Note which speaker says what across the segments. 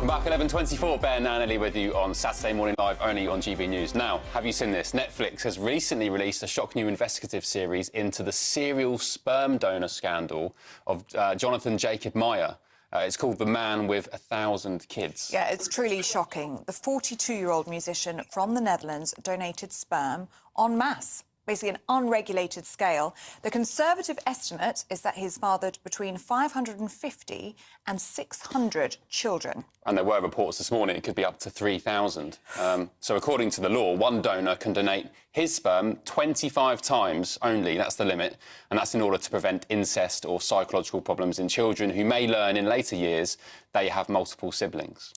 Speaker 1: Welcome back, 11:24. Ben and Ellie with you on Saturday Morning Live, only on GB News. Now, have you seen this? Netflix has recently released a shock new investigative series into the serial sperm donor scandal of Jonathan Jacob Meyer. It's called The Man with 1,000 Kids.
Speaker 2: Yeah, it's truly shocking. The 42-year-old musician from the Netherlands donated sperm en masse, basically an unregulated scale. The conservative estimate is that he's fathered between 550 and 600 children.
Speaker 1: And there were reports this morning it could be up to 3,000. So according to the law, one donor can donate his sperm 25 times only, that's the limit, and that's in order to prevent incest or psychological problems in children who may learn in later years they have multiple siblings.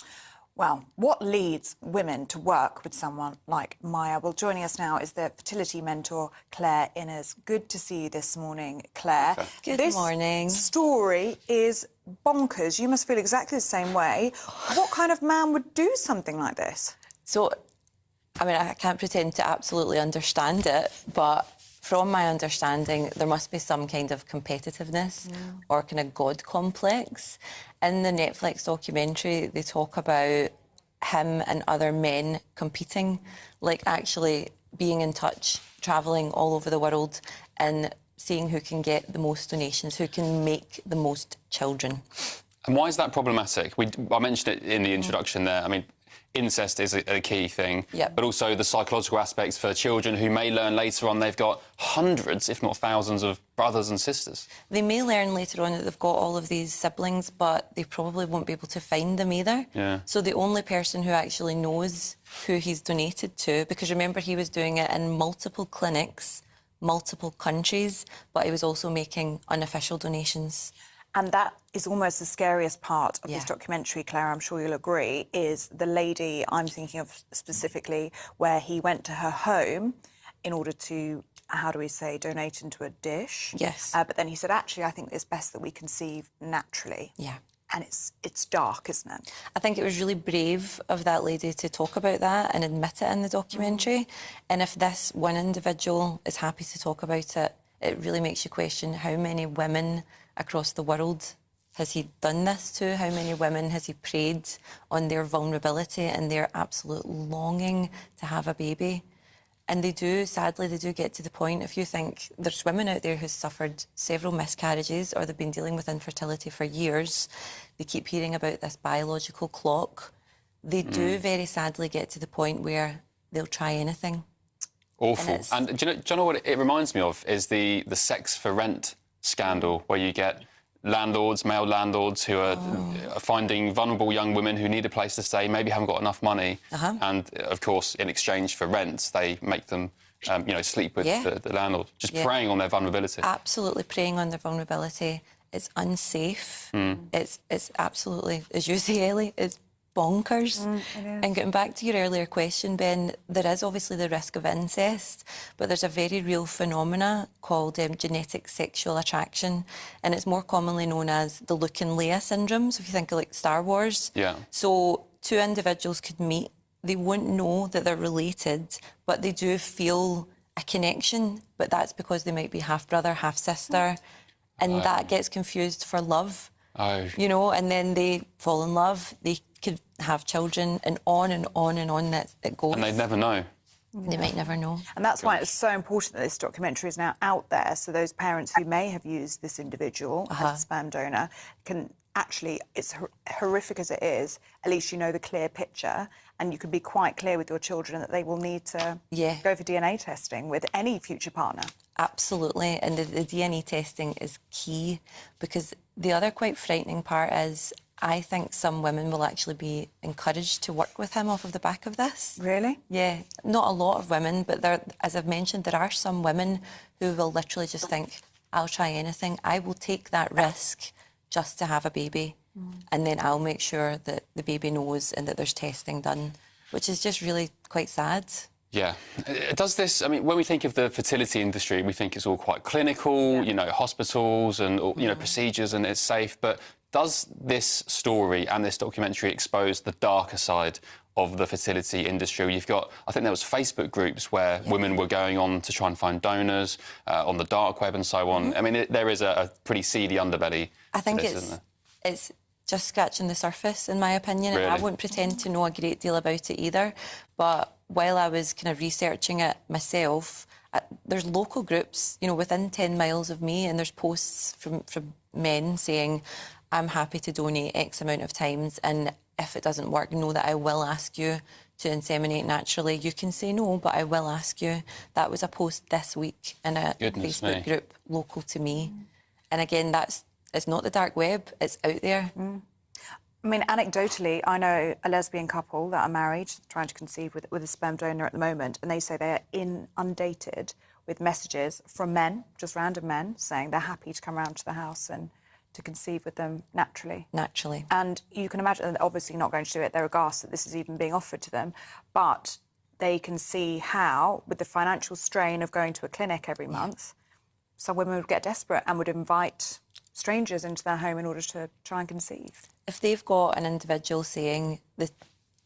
Speaker 2: Well, what leads women to work with someone like Meyer? Well, joining us now is the fertility mentor, Claire Inners. Good to see you this morning, Claire.
Speaker 3: Okay. Good morning.
Speaker 2: This story is bonkers. You must feel exactly the same way. What kind of man would do something like this?
Speaker 3: So, I mean, I can't pretend to absolutely understand it, but from my understanding, there must be some kind of competitiveness or kind of God complex. In the Netflix documentary, they talk about him and other men competing, like actually being in touch, travelling all over the world and seeing who can get the most donations, who can make the most children.
Speaker 1: And why is that problematic? I mentioned it in the introduction there. I mean, incest is a key thing, but also the psychological aspects for children who may learn later on they've got hundreds, if not thousands, of brothers and sisters.
Speaker 3: They may learn later on that they've got all of these siblings, but they probably won't be able to find them either.
Speaker 1: Yeah.
Speaker 3: So the only person who actually knows who he's donated to, because remember he was doing it in multiple clinics, multiple countries, but he was also making unofficial donations.
Speaker 2: And that is almost the scariest part of this documentary, Claire, I'm sure you'll agree, is the lady I'm thinking of specifically, where he went to her home in order to, how do we say, donate into a dish.
Speaker 3: Yes.
Speaker 2: But then he said, actually, I think it's best that we conceive naturally.
Speaker 3: Yeah.
Speaker 2: And it's dark, isn't it?
Speaker 3: I think it was really brave of that lady to talk about that and admit it in the documentary. And if this one individual is happy to talk about it, it really makes you question how many women across the world has he done this to? How many women has he preyed on their vulnerability and their absolute longing to have a baby? And they do, sadly, they do get to the point, if you think there's women out there who've suffered several miscarriages or they've been dealing with infertility for years, they keep hearing about this biological clock. They do very sadly get to the point where they'll try anything.
Speaker 1: Awful. And do you know what it reminds me of is the sex for rent scandal, where you get landlords, male landlords, who are finding vulnerable young women who need a place to stay, maybe haven't got enough money, and of course, in exchange for rent, they make them, sleep with the landlord, just preying on their vulnerability.
Speaker 3: Absolutely preying on their vulnerability. It's unsafe. It's absolutely, as you say, Ellie, it's bonkers. And getting back to your earlier question, Ben, there is obviously the risk of incest, but there's a very real phenomena called genetic sexual attraction, and it's more commonly known as the Luke and Leia syndrome. So if you think of like Star Wars, so two individuals could meet, they won't know that they're related, but they do feel a connection, but that's because they might be half brother, half sister, and that gets confused for love. You know, and then they fall in love, they could have children, and on and on and on that it goes.
Speaker 1: And they'd never know.
Speaker 3: They might never know.
Speaker 2: And that's why it's so important that this documentary is now out there, so those parents who may have used this individual as a sperm donor can actually, it's horrific as it is, at least you know the clear picture, and you can be quite clear with your children that they will need to go for DNA testing with any future partner.
Speaker 3: Absolutely, and the DNA testing is key, because the other quite frightening part is I think some women will actually be encouraged to work with him off of the back of this.
Speaker 2: Really?
Speaker 3: Yeah, not a lot of women, but there, as I've mentioned, there are some women who will literally just think, I'll try anything, I will take that risk just to have a baby, and then I'll make sure that the baby knows and that there's testing done, which is just really quite sad.
Speaker 1: Yeah. Does this, I mean, when we think of the fertility industry, we think it's all quite clinical, you know, hospitals and, you know, procedures, and it's safe. But does this story and this documentary expose the darker side of the fertility industry? You've got, I think there was Facebook groups where women were going on to try and find donors on the dark web and so on. I mean, there is a pretty seedy underbelly.
Speaker 3: I think
Speaker 1: to this, isn't there?
Speaker 3: it's just scratching the surface, in my opinion.
Speaker 1: Really?
Speaker 3: And I won't pretend to know a great deal about it either. But while I was kind of researching it myself, there's local groups, you know, within 10 miles of me, and there's posts from men saying, I'm happy to donate X amount of times, and if it doesn't work, know that I will ask you to inseminate naturally. You can say no, but I will ask you. That was a post this week in a Facebook group local to me. And again, it's not the dark web, it's out there.
Speaker 2: I mean, anecdotally, I know a lesbian couple that are married, trying to conceive with a sperm donor at the moment, and they say they're inundated with messages from men, just random men, saying they're happy to come around to the house and to conceive with them naturally.
Speaker 3: Naturally.
Speaker 2: And you can imagine they're obviously not going to do it. They're aghast that this is even being offered to them. But they can see how, with the financial strain of going to a clinic every month, some women would get desperate and would invite strangers into their home in order to try and conceive.
Speaker 3: If they've got an individual saying the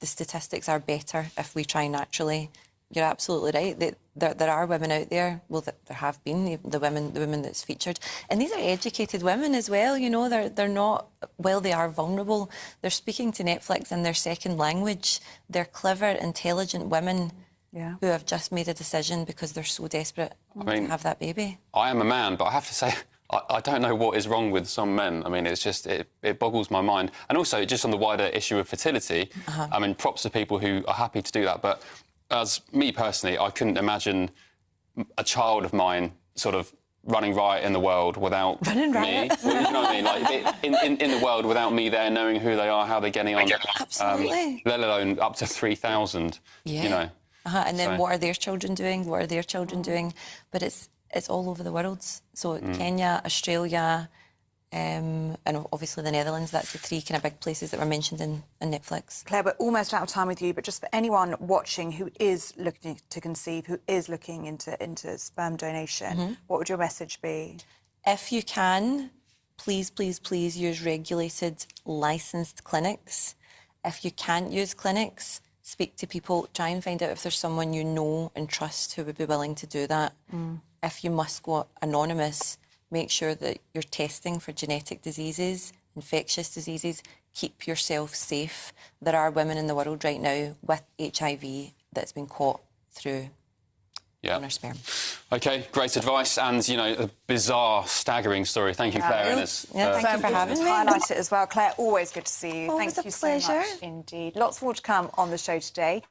Speaker 3: statistics are better if we try naturally, you're absolutely right. There are women out there, well, there have been, the women that's featured. And these are educated women as well, you know, they're not, well, they are vulnerable. They're speaking to Netflix in their second language. They're clever, intelligent women who have just made a decision because they're so desperate to have that baby.
Speaker 1: I am a man, but I have to say, I don't know what is wrong with some men. I mean, it's just, it boggles my mind. And also, just on the wider issue of fertility, I mean, props to people who are happy to do that. But as me personally, I couldn't imagine a child of mine sort of running riot in the world without me. Well, you know what I mean? Like, in the world without me there, knowing who they are, how they're getting on.
Speaker 3: Absolutely.
Speaker 1: Let alone up to 3,000, you know.
Speaker 3: And then what are their children doing? What are their children doing? But it's all over the world. So Kenya, Australia, and obviously the Netherlands. That's the three kind of big places that were mentioned in Netflix.
Speaker 2: Claire, we're almost out of time with you, but just for anyone watching who is looking to conceive, who is looking into sperm donation, what would your message be?
Speaker 3: If you can, please, please, please use regulated, licensed clinics. If you can't use clinics, speak to people, try and find out if there's someone you know and trust who would be willing to do that. If you must go anonymous, make sure that you're testing for genetic diseases, infectious diseases. Keep yourself safe. There are women in the world right now with HIV that's been caught through donor sperm.
Speaker 1: OK, great advice and, you know, a bizarre, staggering story. Thank you, Claire.
Speaker 3: Thank you for having me.
Speaker 2: Highlight it as well. Claire, always good to see you.
Speaker 3: Always
Speaker 2: Thank you
Speaker 3: a pleasure.
Speaker 2: so much indeed. Lots more to come on the show today.